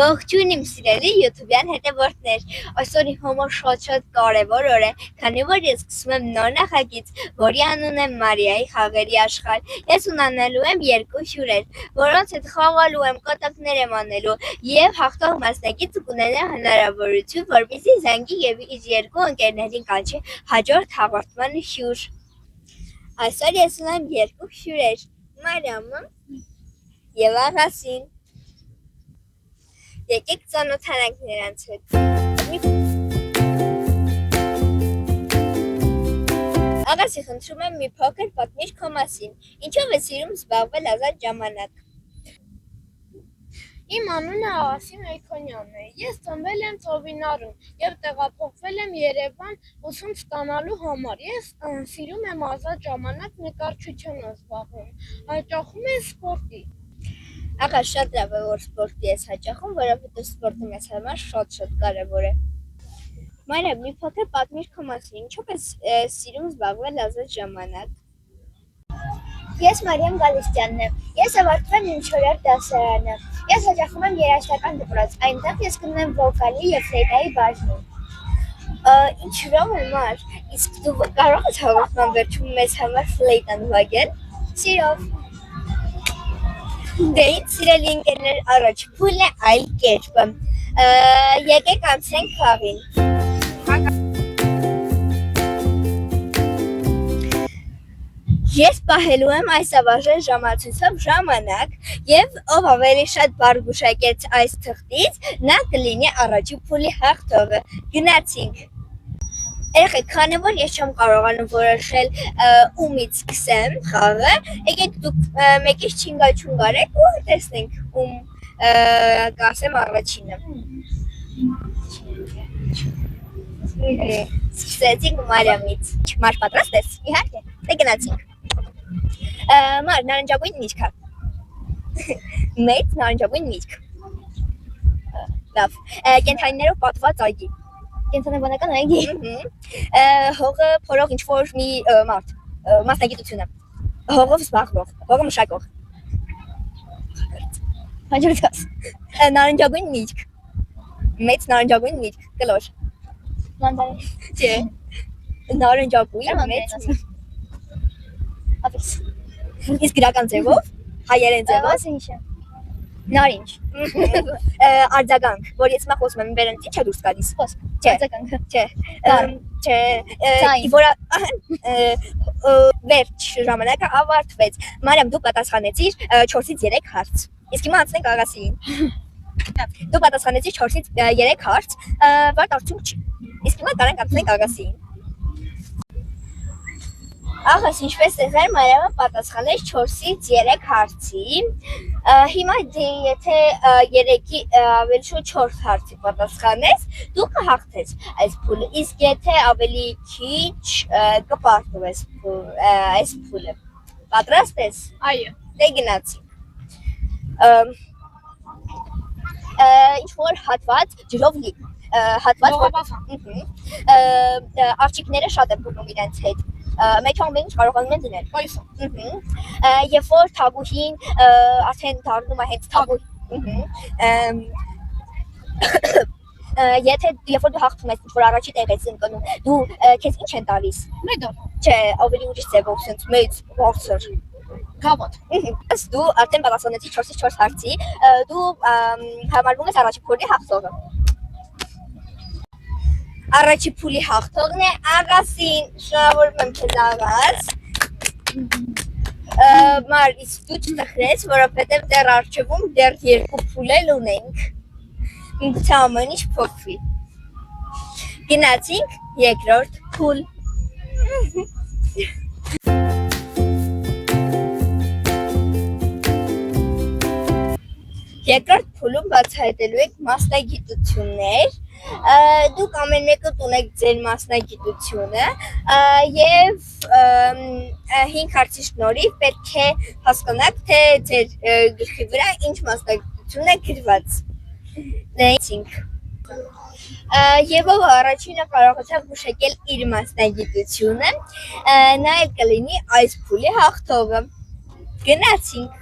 Ողջույն իմ սիրելի YouTube-յան հետևորդներ, այսօր իմ համար շատ կարևոր օր է, քանի որ ես սկսում եմ նոր նախագիծ, որի անունն է Մարիայի խաղերի աշխարհ։ Ես ունենալու եմ 2 հյուրեր, որոնց հետ խաղալու եմ, կատակներ եմ անելու եւ հաղթող մասնակիցը կունենա հնարավորություն, որպեսզի զանգի եւ իր 2 ընկերներին կանչի հաջորդ հաղորդման հյուր։ Այսօր ես ունեմ 2 հյուրեր, Մարիամը եւ Աղասին։ Եկեք ծանոթանանք նրանց հետ։ Աղասի, խնդրում եմ մի փոքր պատմիր քո մասին։ Ինչով ես սիրում զբաղվել ազատ ժամանակ։ Իմ անունը Աղասի Մեյքոնյանն է։ Ես ծնվել եմ Ծովինարում եւ տեղափոխվել եմ Երևան ուսում ստանալու համար։ Ես սիրում եմ ազատ ժամանակ նկարչությունով զբաղվել։ Հաճախում եմ սպորտի։ Աղա, շատ լավ է, որ սպորտի ես հաճախում, որովհետեւ սպորտը մեզ համար շատ կարևոր է։ Մարիա, մի փոքր պատմիր քո մասին։ Ինչով ես սիրում զբաղվել ազատ ժամանակ։ Ես Մարիամ Գալստյանն եմ։ Ես ավարտել եմ 4-րդ դասարանը։ Ես հաճախում եմ երաժշտական դպրոց, այնտեղ ես գնում եմ վոկալի եւ ֆլեյտայի բաժնում։ Ինչ Մար, իսկ դու կարող ես հաղորդման վերջում մեզ համար ֆլեյտան վագել։ Սիրով։ Դե ինձ սիրելի ընկերներ, առաջ փուլն է այլ կերպը։ Եկեք անցնենք խաղին։ Ես պահելու եմ այս ավարժեն ժամացույցով ժամանակ եւ ով ավելի շատ բառ գուշակեց այս թղթից, նա կլինի առաջի փուլի հաղթողը։ Գնացինք։ Երեխեք, քանի որ ես չեմ կարողանում որոշել ումից սկսեմ խաղը, եկեք դուք մեկից չինգաչուն գարեք ու տեսնենք ում կասեմ առաջինը։ Սկսեցինք Մարիամից։ Մար, պատրաստ ես։ Իհարկե։ Դե գնացինք։ Մար, նարնջագույն միտք։ Մեծ նարնջագույն միտք։ Լավ։ Կենդանիներով պատված այգի։ Կենտրոնաբանական այգի։ Հողը փորող ինչ-որ մի մարդ, մասնագիտությունը։ Հողով զբաղվող, հողը մշակող։ Հաջորդած։ Նարնջագույն միտք։ Մեծ նարնջագույն միտք, կլոր։ Մանդարին։ Չէ։ Նարնջագույն մեծ միտք։ Ապիս։ Իսկ գրական ձևով, հայերեն ձևով։ Ասա ինչ է։ Նարինջ։ Արձագանք, որ ես հիմա խոսում եմ, վերընտի չէ դուրս գալիս։ Խոսք։ Չէ։ Արձագանքը։ Չէ։ Չէ։ Ձայն։ Որը վերջ ժամանակը ավարտվեց։ Մարիամ, դու պատասխանեցիր 4-ից 3 հարց։ Իսկ հիմա անցնենք Աղասիին։ Դու պատասխանեցիր 4-ից 3 հարց, վարդ արդյունք չի։ Իսկ հիմա կարանք անցնենք Աղասիին։ Աղաս, ինչպես տեսար, Մարիամը պատասխանեց 4-ից 3 հարցի։ Հիմա եթե 3-ի ավելի շուտ 4 հարցի պատասխանես, դու կհաղթես այս փուլը, իսկ եթե ավելի քիչ կպարտվես այս փուլը։ Պատրաստ ես։ Այո։ Դե գնացինք։ Ինչ-որ հատված ջրով լի։ Հատված աղջիկները շատ են բռնում իրենց հետ։ Մեկ ամեն ինչ կարողանում են դնել։ Այսո։ Երբ որ թագուհին արդեն դառնում է հենց թագուհի։ Երբ որ դու հաղթում ես, որ առաջի տեղ ես ընկնում, դու քեզ ինչ են տալիս։ Մեդալ։ Չէ, ավելի ուրիշ ձևով, sense մեծ բարձր։ Գավաթ։ Ըստ դու արդեն պատասխանեցիր 4-ից 4 հարցի, դու համարվում ես առաջի փուլի հաղթողը։ Առաջի փուլի հաղթողն է Աղասին, շնորհավորում եմ քեզ Աղաս։ Մար, իսկ դու չտխրես, որովհետև դեռ առջևում դեռ 2 փուլ էլ ունենք։ Ինձ ամեն ինչ փոխվի։ Գնացինք 2-րդ փուլ։ Երկրորդ փուլում բացահայտելու եք մասնագիտություններ, դուք ամեն մեկը ունեք ձեր մասնագիտությունը եւ 5 հարցի շնորհիվ պետք է հասկանաք, թե ձեր գլխի վրա ինչ մասնագիտություն է գրված։ Նայեցինք։ Եվ ով առաջինը կարողացավ գուշակել իր մասնագիտությունը, նա էլ կլինի այս փուլի հաղթողը։ Գնացինք։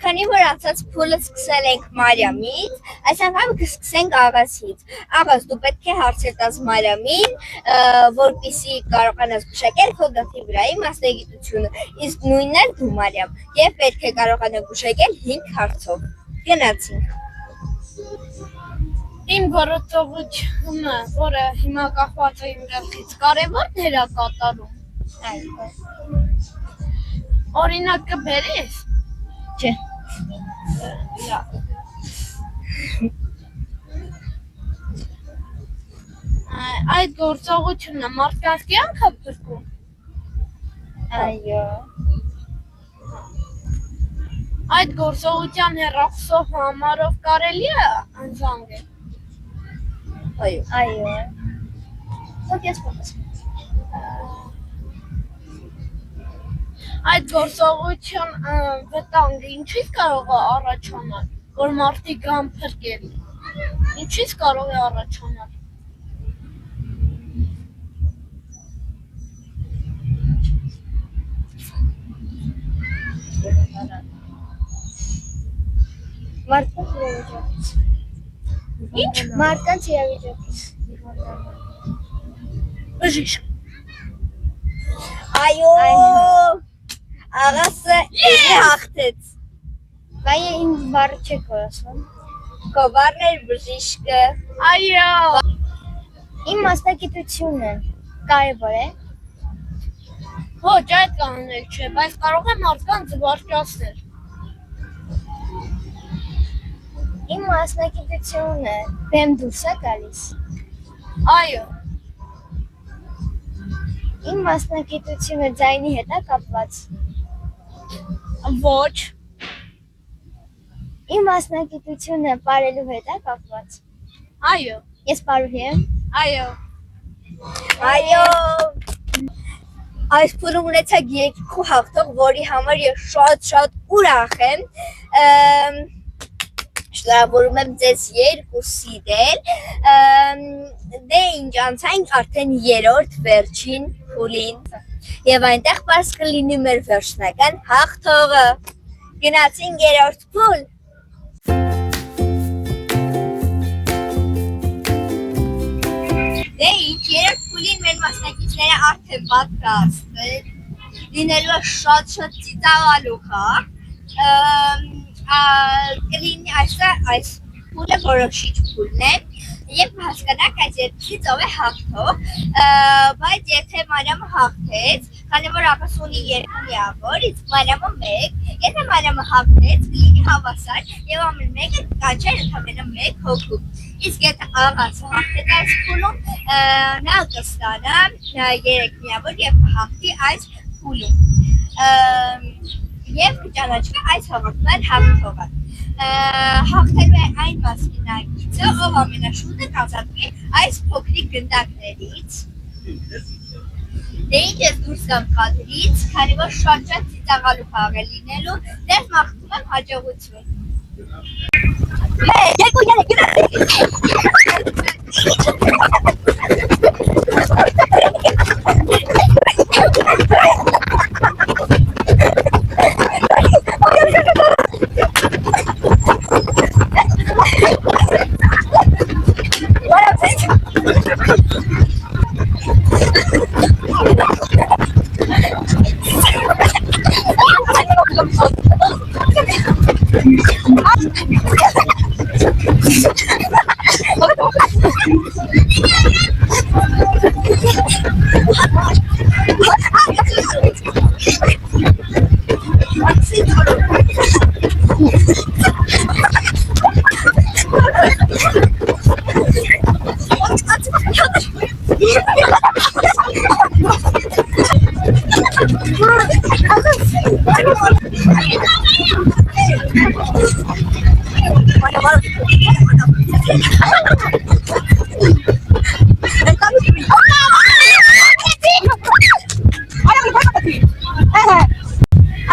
Քանի որ անցած փուլը սկսել ենք Մարիամից, այս անգամ կսկսենք Աղասից։ Աղաս, դու պետք է հարցեր տաս Մարիամին, որպեսզի կարողանաս գուշակել քո գլխի վրայի մասնագիտությունը, իսկ նույնն էլ դու Մարիամ, եւ պետք է կարողանաս գուշակել 5 հարցով։ Գնացինք։ Իմ գործողությունը, որը հիմա կախված է իմ գլխից, կարևոր դեր է կատարում։ Այո։ Օրինակ կբերես։ Չէ։ Լավ։ Այդ գործողությունը մարդկանց կյանք է փրկում։ Այո։ Այդ գործողության հեռախոսով համարով կարելի է անցանգել։ Այո։ Այո։ Ո՞վ ես փոխես։ Այդ գործողություն վտանգը ինչից կարող է առաջանալ, որ մարդիկ կան փրկել։ Ինչից կարող է առաջանալ։ Մարդկանց իրավիճակից։ Ինչ։ Մարդկանց իրավիճակից։ Բժիշկ։ Այո։ Աղասը հաղթեց։ Բայց իմ բառը չեք ասում։ Քո բառն էր բժիշկը։ Այո։ Իմ մասնագիտությունը կարևոր է։ Ոչ, այդ կանոնել չէ, բայց կարող է մարդկանց զվարճացնել։ Իմ մասնագիտությունը բեմ դուրս է գալիս։ Այո։ Իմ մասնագիտությունը ձայնի հետ է կապված։ Ոչ։ Իմ մասնագիտությունը պարելու հետ է կապված։ Այո։ Ես պարուհի եմ։ Այո։ Այո։ Այս փուլում ունեցա երկու հաղթող, որի համար ես շատ ուրախ եմ։ Շնորհավորում եմ ձեզ երկուսիդ էլ։ Դե ինչ անցանք արդեն երրորդ վերջին փուլին։ Եվ այնտեղ պարզ կլինի մեր վերջնական հաղթողը։ Գնացինք երրորդ փուլ։ Դե ինչ երրորդ փուլին մեր մասնակիցները արդեն պատրաստ լինելու շատ ծիծաղալու հա։ Կլինի այս փուլը որոշիչ փուլն է եւ հասկանանք այս երկից ով է հաղթող, բայց եթե Մարիամը հաղթեց, քանի որ Աղաս ունի 2 միավոր, իսկ Մարիամը 1, եթե Մարիամը հաղթեց, կլինի հավասար եւ ամեն մեկը կանչեր ընդամենը 1 հոգու։ Իսկ եթե Աղասը հաղթեց այս փուլում, նա կստանա 3 միավոր եւ կհաղթի այս փուլում։ Եվ կճանաչվի այս հաղորդման հաղթողը։ Հաղթելու է այն մասնակիցը, ով ամենաշուտը կազատվի այս փոքրիկ գնդակներից։ Դե ինչ ես դուրս գամ կադրից, քանի որ շատ ծիծաղալու խաղ է լինելու, դες մաղթում եմ հաջողություն։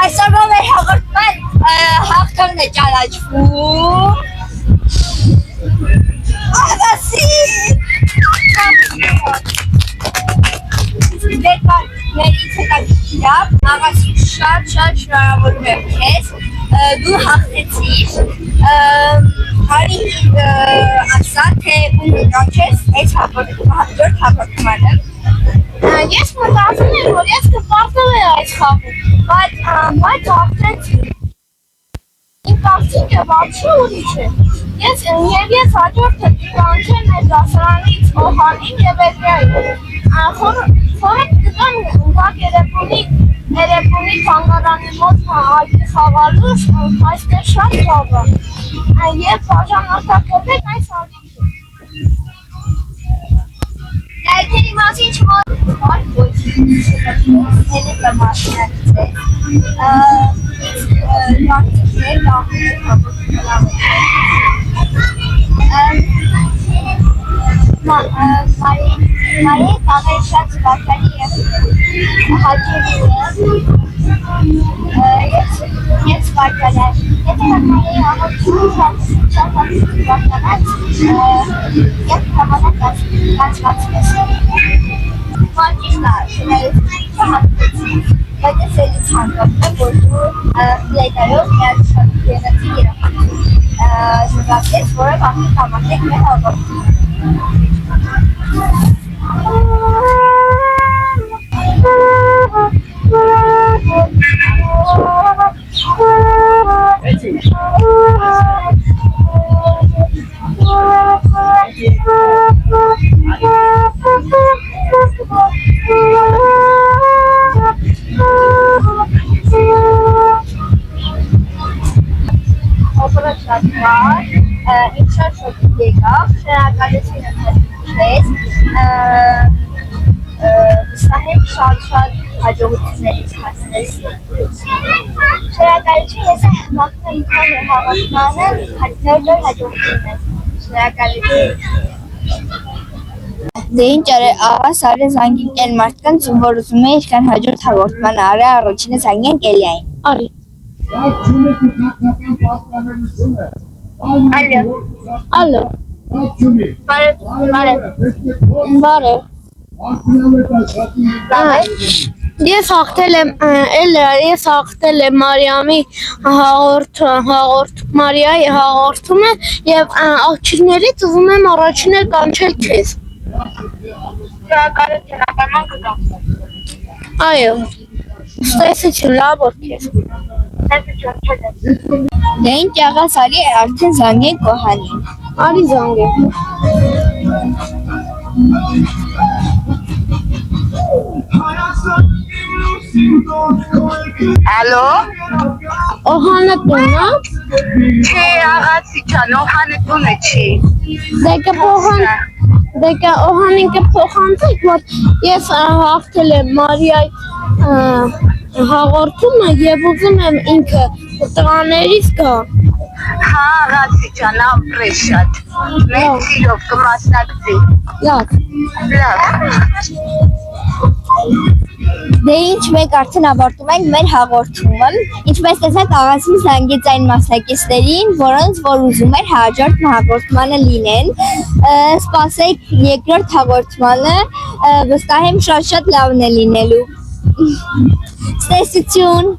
Այսօրվա մեր հաղորդման հաղթողն է ճանաչվում Աղասի։ Մերից հետաքրքիր, աղացի շատ շնորհավորում եմ քեզ, դու հաղթեցիր, արի ասա, թե ում կանչես այս հաջորդ հաղորդմանը։ Ես մտածում եմ, որ ես կպարտվեի այս խաղում, բայց հաղթեցի։ Իմ կարծիքը բացի ուրիշ է։ Ես հաջորդը կանչեմ մեր դասարանից Օհանին եւ Էդրիային։ Խորհուրդ կտամ գաք Երևանի թանգարանի մոտ այգի խաղալու, այստեղ շատ լավ է։ Եվ բաժանորդագրվեք այս ալիքին։ Այդերի մասին չմոտ ոչինչ հելը մասնակցել։ Մարդիկներ Մարիի կաղեր շատ զվարդալի և հաճելի և զվարդալի է։ Եթե Մարիի հաղորդում շատ զվարդալած և համանակ կանցկացվես։ Մաճիշնա շնայեցնիցը հատկեցի, բայց ես էլի ցանկանում եմ, որ դու լետայով միած շատ գեղեցի երախություն զգացես, որը վաղի համատեք մեր հաղորդում։ Օպերա շատ վար, ինձ շատ եկավ, շնորհակալություն եմ քեզ, վստահ եմ շատ հաջողություններից հասնես։ Շնորհակալություն, ես մաղթում եմ քո հաղորդմանը նոր հաջողություններ։ Շնորհակալություն։ Դե ինչ արե, աղա սարը զանգենք են մարդկանց, որ ուզում է իրքան հաջորդ հաղորդմանը արե առաջինը զանգենք Էլիային։ Արի։ Ալո։ Բարև։ Ես հաղթել եմ Մարիամի Մարիայի հաղորդումը եւ աղջիկներից ուզում եմ առաջինը կանչել քեզ։ Այո։ Ստեսություն լավ օր քեզ։ Դե ինչ աղա սարի արդեն զանգենք Օհանին։ Արի զանգենք։ Ալո, Օհանը տունը։ չէ աղացի ջան, Օհանը տունը չի։ Դեկա Օհանին կփոխանցեք, որ ես հաղթել եմ Մարիայի հաղորդումը եւ ուզում եմ ինքը տղաներից գա։ Հա աղացի ջան, ապրես շատ։ Մեծ սիրով կմասնակցի։ Լավ։ Դե ինչ մենք արդեն ավարտում ենք մեր հաղորդումը, ինչպես տեսաք աղացին զանգեց այն մասնակիցներին, որոնց որ ուզում էր հաջորդ հաղորդմանը լինեն, սպասեք երկրորդ հաղորդմանը, վստահ եմ շատ լավն է լինելու, ստեսություն։